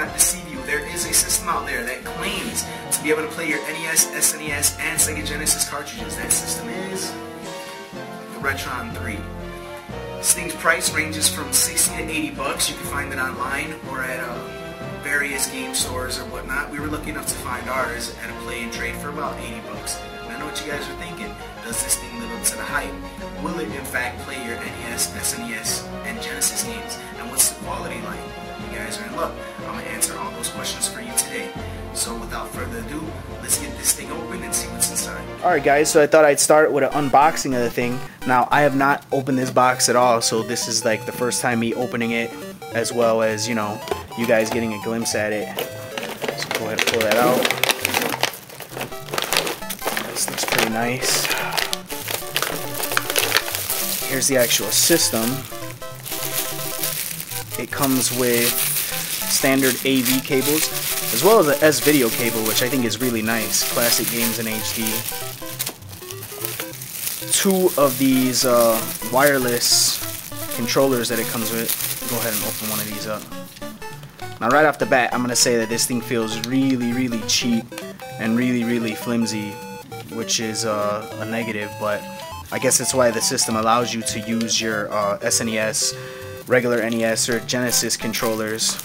not deceive you, there is a system out there that claims to be able to play your NES, SNES, and Sega Genesis cartridges. That system is the Retron3. This thing's price ranges from 60 to 80 bucks. You can find it online or at various game stores or whatnot. We were lucky enough to find ours at a play and trade for about 80 bucks. And I know what you guys are thinking. Does this thing live up to the hype? Will it in fact play your NES, SNES, and Genesis games? And what's the quality like? You guys are in luck. I'm going to answer all those questions for you today. So without further ado, let's get this thing open and see what's inside. Alright guys, so I thought I'd start with an unboxing of the thing. Now, I have not opened this box at all, so this is like the first time me opening it, as well as, you know, you guys getting a glimpse at it. So go ahead and pull that out. This looks pretty nice. Here's the actual system. It comes with standard AV cables, as well as an S-video cable, which I think is really nice. Classic games in HD. Two of these wireless controllers that it comes with. Go ahead and open one of these up. Now right off the bat, I'm going to say that this thing feels really cheap and really flimsy, which is a negative, but I guess that's why the system allows you to use your SNES, regular NES, or Genesis controllers.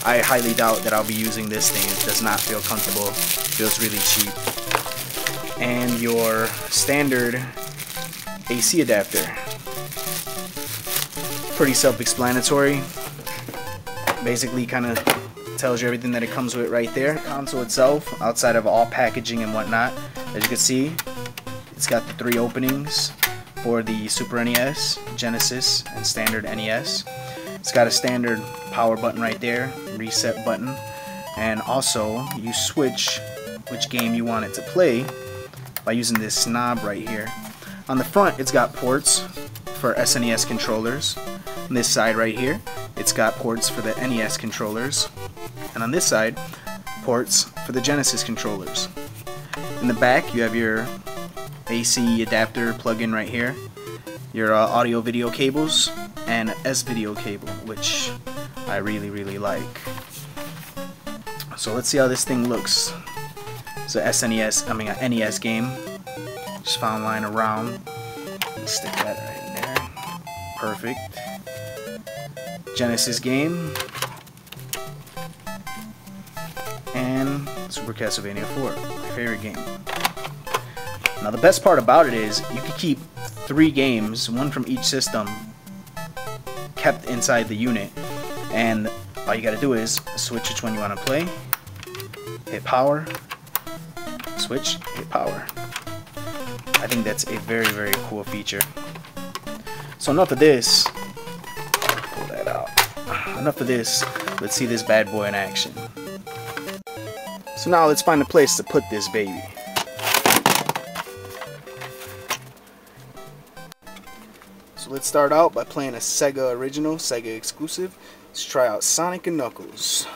I highly doubt that I'll be using this thing. It does not feel comfortable. It feels really cheap. And your standard AC adapter. Pretty self-explanatory. Basically kind of tells you everything that it comes with right there. The console itself, outside of all packaging and whatnot, as you can see, it's got the 3 openings for the Super NES, Genesis, and standard NES. It's got a standard power button right there, reset button, and also you switch which game you want it to play by using this knob right here. On the front, it's got ports for SNES controllers. On this side right here, it's got ports for the NES controllers, and on this side, ports for the Genesis controllers. In the back, you have your AC adapter plug-in right here, your audio video cables, and S-video cable, which I really like. So let's see how this thing looks. It's a an NES game. Just found lying around. Stick that right in there. Perfect. Genesis game. And Super Castlevania 4, my favorite game. Now the best part about it is you can keep 3 games, one from each system, kept inside the unit, and all you gotta do is switch which one you want to play, hit power, switch, hit power. I think that's a very cool feature. So enough of this. Pull that out. Enough of this. Let's see this bad boy in action. So now let's find a place to put this baby. So let's start out by playing a Sega original, Sega exclusive. Let's try out Sonic and Knuckles.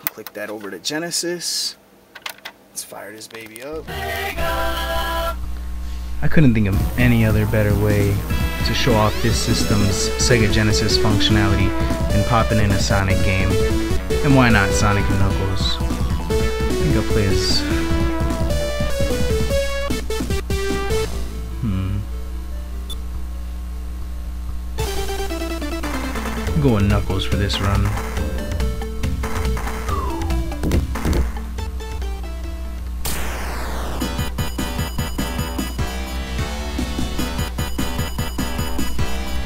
Click that over to Genesis. Let's fire this baby up. I couldn't think of any other better way to show off this system's Sega Genesis functionality than popping in a Sonic game. And why not Sonic and Knuckles? I think I'll play as... I'm going Knuckles for this run.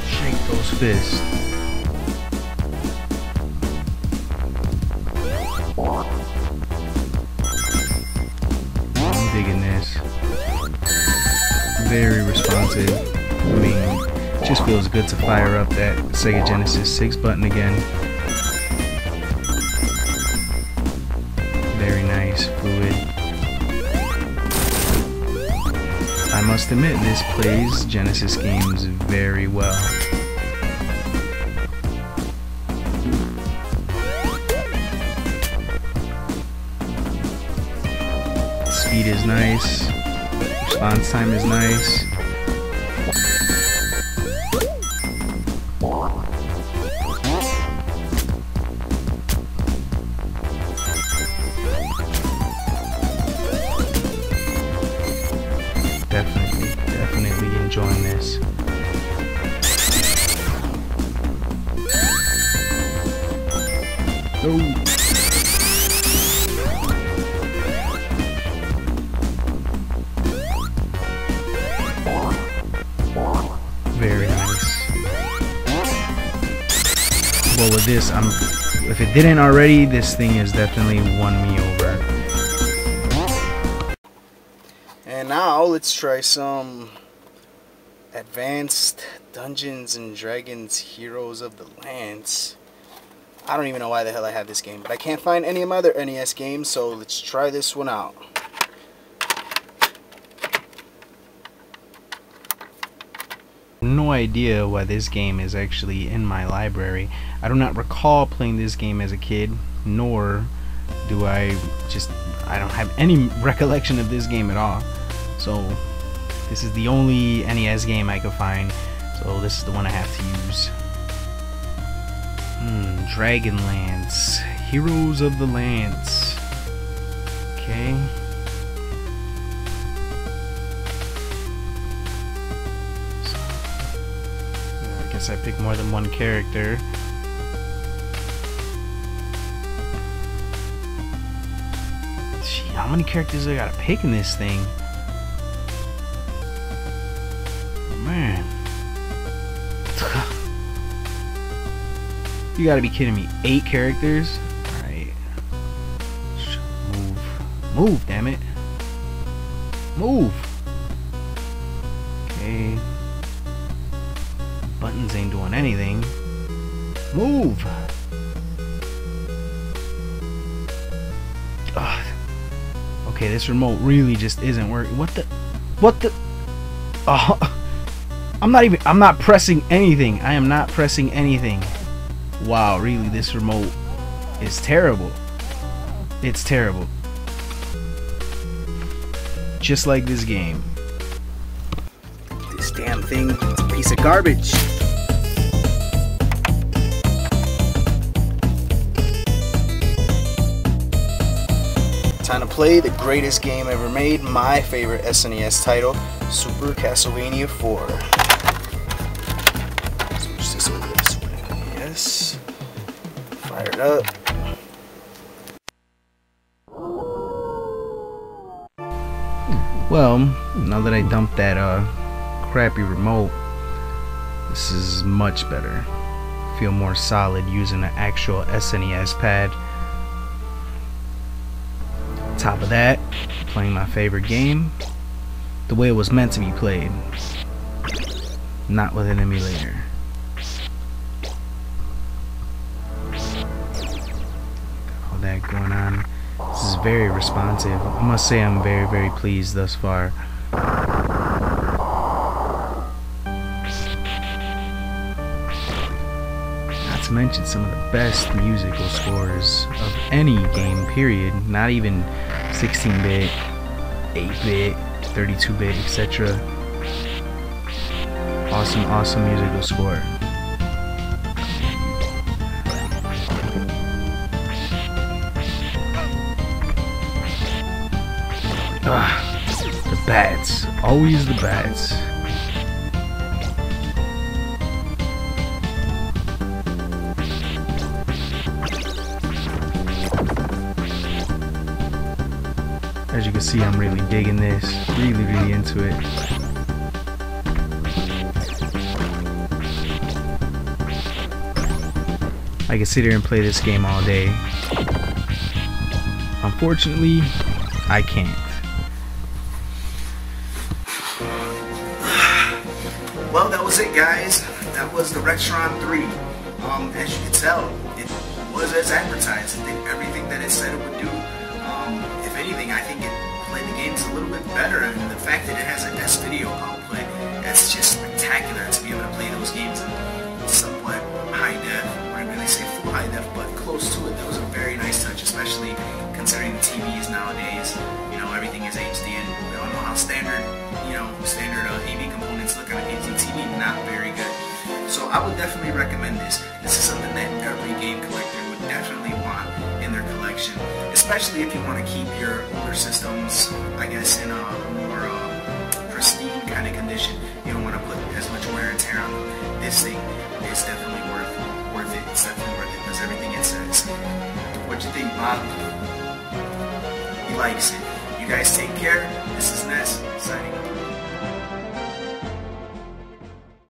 Shake those fists. I'm digging this. Very responsive. I mean, it just feels good to fire up that Sega Genesis 6 button again. Very nice, fluid. I must admit, this plays Genesis games very well. Speed is nice. Response time is nice. Go. Very nice. Well, with this, if it didn't already, this thing has definitely won me over. And now let's try some Advanced Dungeons and Dragons Heroes of the Lands. I don't even know why the hell I have this game, but I can't find any of my other NES games, so let's try this one out. No idea why this game is actually in my library. I do not recall playing this game as a kid, nor do I don't have any recollection of this game at all. So this is the only NES game I could find, so this is the one I have to use. Dragonlance, Heroes of the Lands. Okay. I guess I picked more than one character. Gee, how many characters I gotta pick in this thing? Man. You gotta be kidding me. 8 characters? Alright. Move. Move, damn it. Move! Okay. Buttons ain't doing anything. Move! Ugh. Okay, this remote really just isn't working. What the? Oh. I'm not pressing anything. I am not pressing anything. Wow, really, this remote is terrible. It's terrible. Just like this game. This damn thing is a piece of garbage. Time to play the greatest game ever made, my favorite SNES title, Super Castlevania 4. Switch this over to Super NES. Fire it up. Well, now that I dumped that crappy remote, this is much better. Feel more solid using an actual SNES pad. Top of that, playing my favorite game the way it was meant to be played, not with an emulator. Got all that going on. This is very responsive. I must say I'm very, very pleased thus far. Not to mention some of the best musical scores of any game, period. Not even 16-bit, 8-bit, 32-bit, etc. Awesome, awesome musical score. The bats. Always the bats. As you can see, I'm really digging this. Really, really into it. I can sit here and play this game all day. Unfortunately, I can't. Well, that was it, guys. That was the Retron3. As you can tell, it was as advertised. It did everything that it said it would do. If anything, I think it played the games a little bit better. I mean, the fact that it has an S-video output, that's just spectacular to be able to play those games in somewhat high def. I really say full high def, but close to it. That was a very nice touch, especially considering the TVs nowadays. You know, everything is HD, and we all know how standard AV components look on an HD TV. Not very good. So I would definitely recommend this. This is something that every game collector would definitely want in their collection, especially if you want to keep your older systems, I guess, in a more pristine kind of condition. You don't want to put as much wear and tear on them. This thing is definitely worth worth it. It's definitely worth it. Does everything it says. What you think, Bob? He likes it. You guys take care. This is Nes, signing off.